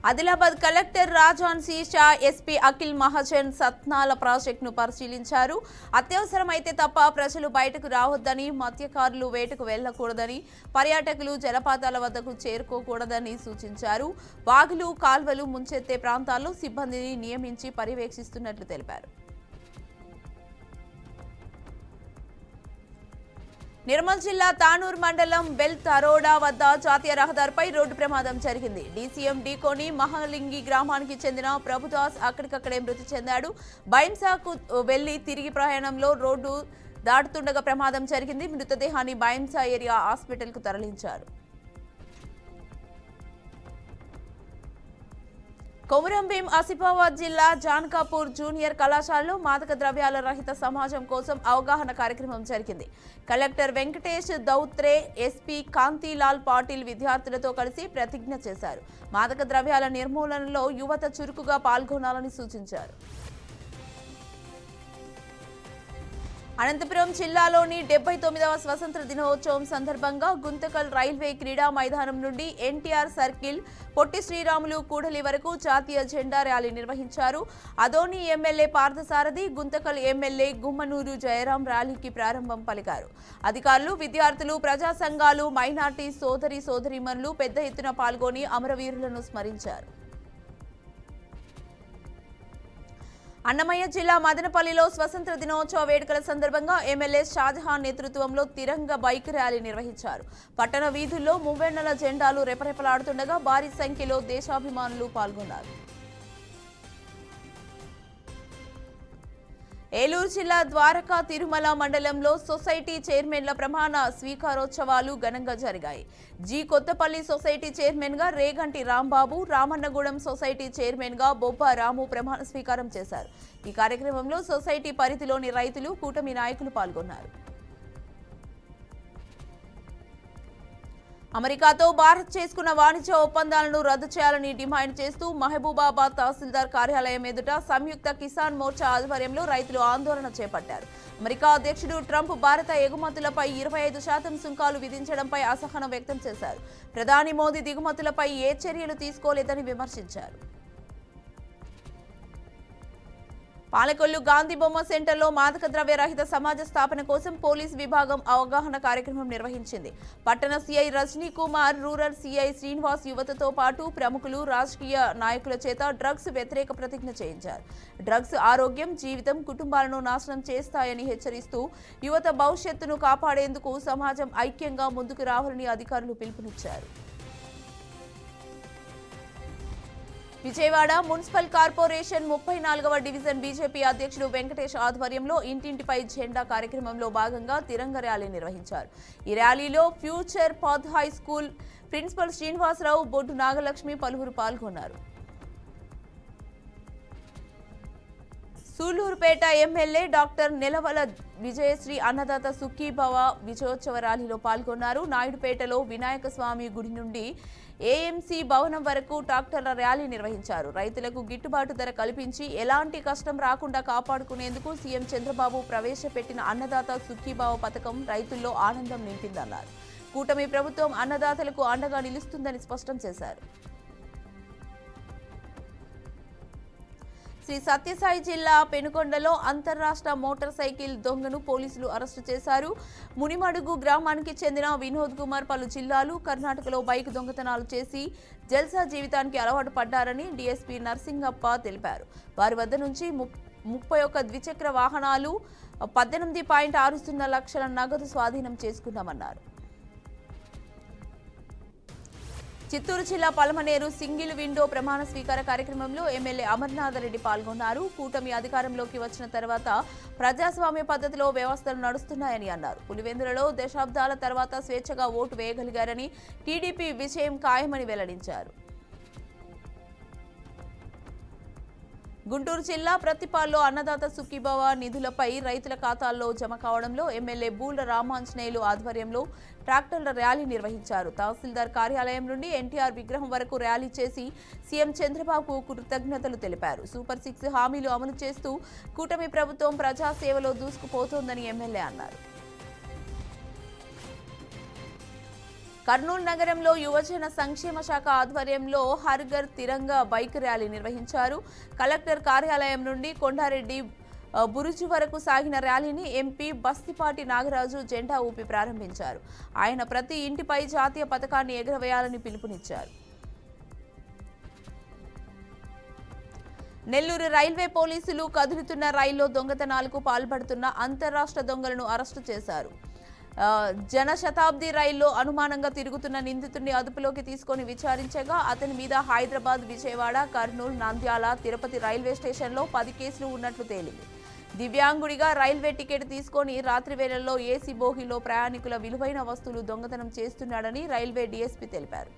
Adilabad collector రాజాన్సీ Shah SP Akhil Mahajan సత్నాల ప్రాజెక్టును పరిశీలించారు. అత్యవసరమైతే తప్ప ప్రజలు బయటకు రావద్దని, మత్స్యకారులు వేటకు వెళ్లకూడదని, పర్యాటకులు జలపాతాల వద్దకు చేరుకోకూడదని సూచించారు. వాగులు, కాల్వలు ముంచెత్తే ప్రాంతాల్లో సిబ్బందిని నియమించి పర్యవేక్షిస్తున్నట్లు తెలిపారు. నిర్మల్ జిల్లా తానూర్ మండలం బెల్ తరోడా వద్ద జాతీయ రహదారిపై రోడ్డు ప్రమాదం జరిగింది. డీసీఎం ఢీకొని మహాలింగి గ్రామానికి చెందిన ప్రభుదాస్ అక్కడికక్కడే మృతి చెందాడు. బైంసాకు వెళ్లి తిరిగి ప్రయాణంలో రోడ్డు దాటుతుండగా ప్రమాదం జరిగింది. మృతదేహాన్ని బైంసా ఏరియా హాస్పిటల్కు తరలించారు. కొమురంభీం ఆసిఫాబాద్ జిల్లా జాన్కాపూర్ జూనియర్ కళాశాలలో మాదక ద్రవ్యాల రహిత సమాజం కోసం అవగాహన కార్యక్రమం జరిగింది. కలెక్టర్ వెంకటేష్ దౌత్రే, ఎస్పీ కాంతిలాల్ పాటిల్ విద్యార్థులతో కలిసి ప్రతిజ్ఞ చేశారు. మాదక ద్రవ్యాల నిర్మూలనలో యువత చురుకుగా పాల్గొనాలని సూచించారు. అనంతపురం జిల్లాలోని 79వ స్వతంత్ర దినోత్సవం సందర్భంగా గుంతకల్ రైల్వే క్రీడా మైదానం నుండి ఎన్టీఆర్ సర్కిల్, పొట్టి శ్రీరాములు కూడలి వరకు జాతీయ జెండా ర్యాలీ నిర్వహించారు. అదోని ఎమ్మెల్యే పార్థసారథి, గుంతకల్ ఎమ్మెల్యే గుమ్మనూరు జయరాం ర్యాలీకి ప్రారంభం పలికారు. అధికారులు, విద్యార్థులు, ప్రజా సంఘాలు, మైనార్టీ సోదరీమణులు పెద్ద ఎత్తున పాల్గొని అమరవీరులను స్మరించారు. అన్నమయ్య జిల్లా మదనపల్లిలో స్వతంత్ర దినోత్సవ వేడుకల సందర్భంగా ఎమ్మెల్యే షాజహాన్ నేతృత్వంలో తిరంగ బైక్ ర్యాలీ నిర్వహించారు. పట్టణ వీధుల్లో మువ్వెన్నెల జెండాలు రెపరెపలాడుతుండగా భారీ సంఖ్యలో దేశాభిమానులు పాల్గొన్నారు. ఏలూరు జిల్లా ద్వారకా తిరుమల మండలంలో సొసైటీ చైర్మన్ల ప్రమాణ స్వీకారోత్సవాలు ఘనంగా జరిగాయి. జి కొత్తపల్లి సొసైటీ చైర్మన్ గా రేగంటి రాంబాబు, రామన్నగూడెం సొసైటీ చైర్మన్ గా బొబ్బ రాము ప్రమాణ స్వీకారం చేశారు. ఈ కార్యక్రమంలో సొసైటీ పరిధిలోని రైతులు, కూటమి నాయకులు పాల్గొన్నారు. అమెరికాతో భారత్ చేసుకున్న వాణిజ్య ఒప్పందాలను రద్దు చేయాలని డిమాండ్ చేస్తూ మహబూబాబాద్ తహసీల్దార్ కార్యాలయం ఎదుట సంయుక్త కిసాన్ మోర్చా ఆధ్వర్యంలో రైతులు ఆందోళన చేపట్టారు. అమెరికా అధ్యక్షుడు ట్రంప్ భారత ఎగుమతులపై 25% సుంకాలు విధించడంపై అసహనం వ్యక్తం చేశారు. ప్రధాని మోదీ దిగుమతులపై ఏ చర్యలు తీసుకోలేదని విమర్శించారు. పాలకొల్లు గాంధీ బొమ్మ సెంటర్లో మాదక ద్రవ్య రహిత సమాజ స్థాపన కోసం పోలీస్ విభాగం అవగాహన కార్యక్రమం నిర్వహించింది. పట్టణ CI Rajani Kumar, rural CI Srinivas యువతతో పాటు ప్రముఖులు, రాజకీయ నాయకుల చేత డ్రగ్స్ వ్యతిరేక ప్రతిజ్ఞ చేయించారు. డ్రగ్స్ ఆరోగ్యం, జీవితం, కుటుంబాలను నాశనం చేస్తాయని హెచ్చరిస్తూ యువత భవిష్యత్తును కాపాడేందుకు సమాజం ఐక్యంగా ముందుకు రావాలని అధికారులు పిలుపునిచ్చారు. విజయవాడ మున్సిపల్ కార్పొరేషన్ 34వ డివిజన్ బీజేపీ అధ్యక్షుడు వెంకటేష్ ఆధ్వర్యంలో ఇంటింటిపై జెండా కార్యక్రమంలో భాగంగా తిరంగ ర్యాలీ నిర్వహించారు. ఈ ర్యాలీలో future path high school principal Srinivasarao, Boddu Nagalakshmi పలువురు పాల్గొన్నారు. సూళ్లూరుపేట ఎమ్మెల్యే డాక్టర్ నెలవల విజయశ్రీ అన్నదాత సుఖీభవ విజయోత్సవ ర్యాలీలో పాల్గొన్నారు. నాయుడుపేటలో వినాయక స్వామి గుడి నుండి ఏఎంసీ భవనం వరకు ట్రాక్టర్ల ర్యాలీ నిర్వహించారు. రైతులకు గిట్టుబాటు ధర కల్పించి ఎలాంటి కష్టం రాకుండా కాపాడుకునేందుకు సీఎం చంద్రబాబు ప్రవేశపెట్టిన అన్నదాత సుఖీభవ పథకం రైతుల్లో ఆనందం నింపిందన్నారు. కూటమి ప్రభుత్వం అన్నదాతలకు అండగా నిలుస్తుందని స్పష్టం చేశారు. శ్రీ సత్యసాయి జిల్లా పెనుకొండలో అంతర్రాష్ట్ర మోటార్ సైకిల్ దొంగను పోలీసులు అరెస్టు చేశారు. మునిమడుగు గ్రామానికి చెందిన వినోద్ కుమార్ పలు జిల్లాలు, కర్ణాటకలో బైక్ దొంగతనాలు చేసి జల్సా జీవితానికి అలవాటు పడ్డారని డీఎస్పీ నర్సింగప్ప తెలిపారు. వారి వద్ద నుంచి 31 ద్విచక్ర వాహనాలు, 18.60 లక్షల నగదు స్వాధీనం చేసుకున్నామన్నారు. చిత్తూరు జిల్లా పలమనేరు సింగిల్ విండో ప్రమాణ స్వీకార కార్యక్రమంలో ఎమ్మెల్యే అమర్నాథ్ రెడ్డి పాల్గొన్నారు. కూటమి అధికారంలోకి వచ్చిన తర్వాత ప్రజాస్వామ్య పద్ధతిలో వ్యవస్థలు నడుస్తున్నాయని అన్నారు. పులివెందులలో దశాబ్దాల తర్వాత స్వేచ్ఛగా ఓటు వేయగలిగారని, టీడీపీ విజయం ఖాయమని వెల్లడించారు. గుంటూరు జిల్లా ప్రతిపాల్లో అన్నదాత సుఖీభవ నిధులపై రైతుల ఖాతాల్లో జమ కావడంలో ఎమ్మెల్యే బూళ్ల రామాంజనేయులు ఆధ్వర్యంలో ట్రాక్టర్ల ర్యాలీ నిర్వహించారు. తహసీల్దార్ కార్యాలయం నుండి ఎన్టీఆర్ విగ్రహం వరకు ర్యాలీ చేసి సీఎం చంద్రబాబు కృతజ్ఞతలు తెలిపారు. సూపర్ 6 హామీలు అమలు చేస్తూ కూటమి ప్రభుత్వం ప్రజాసేవలో దూసుకుపోతోందని ఎమ్మెల్యే అన్నారు. కర్నూలు నగరంలో యువజన సంక్షేమ శాఖ ఆధ్వర్యంలో హర్ ఘర్ తిరంగా బైక్ ర్యాలీ నిర్వహించారు. కలెక్టర్ కార్యాలయం నుండి కొండారెడ్డి బురుజు వరకు సాగిన ర్యాలీని ఎంపీ బస్తిపాటి నాగరాజు జెండా ఊపి ప్రారంభించారు. ఆయన ప్రతి ఇంటిపై జాతీయ పతాకాన్ని ఎగురవేయాలని పిలుపునిచ్చారు. నెల్లూరు రైల్వే పోలీసులు కదులుతున్న రైల్లో దొంగతనాలకు పాల్పడుతున్న అంతర్రాష్ట్ర దొంగలను అరెస్టు చేశారు. జనశతాబ్ది రైల్లో అనుమానంగా తిరుగుతున్న నిందితుడిని అదుపులోకి తీసుకొని విచారించగా అతని మీద హైదరాబాద్, విజయవాడ, కర్నూలు, నంద్యాల, తిరుపతి రైల్వే స్టేషన్లో 10 కేసులు ఉన్నట్లు తేలింది. దివ్యాంగుడిగా రైల్వే టికెట్ తీసుకొని రాత్రి వేళల్లో ఏసీ బోగిలో ప్రయాణికుల విలువైన వస్తువులు దొంగతనం చేస్తున్నాడని రైల్వే డీఎస్పీ తెలిపారు.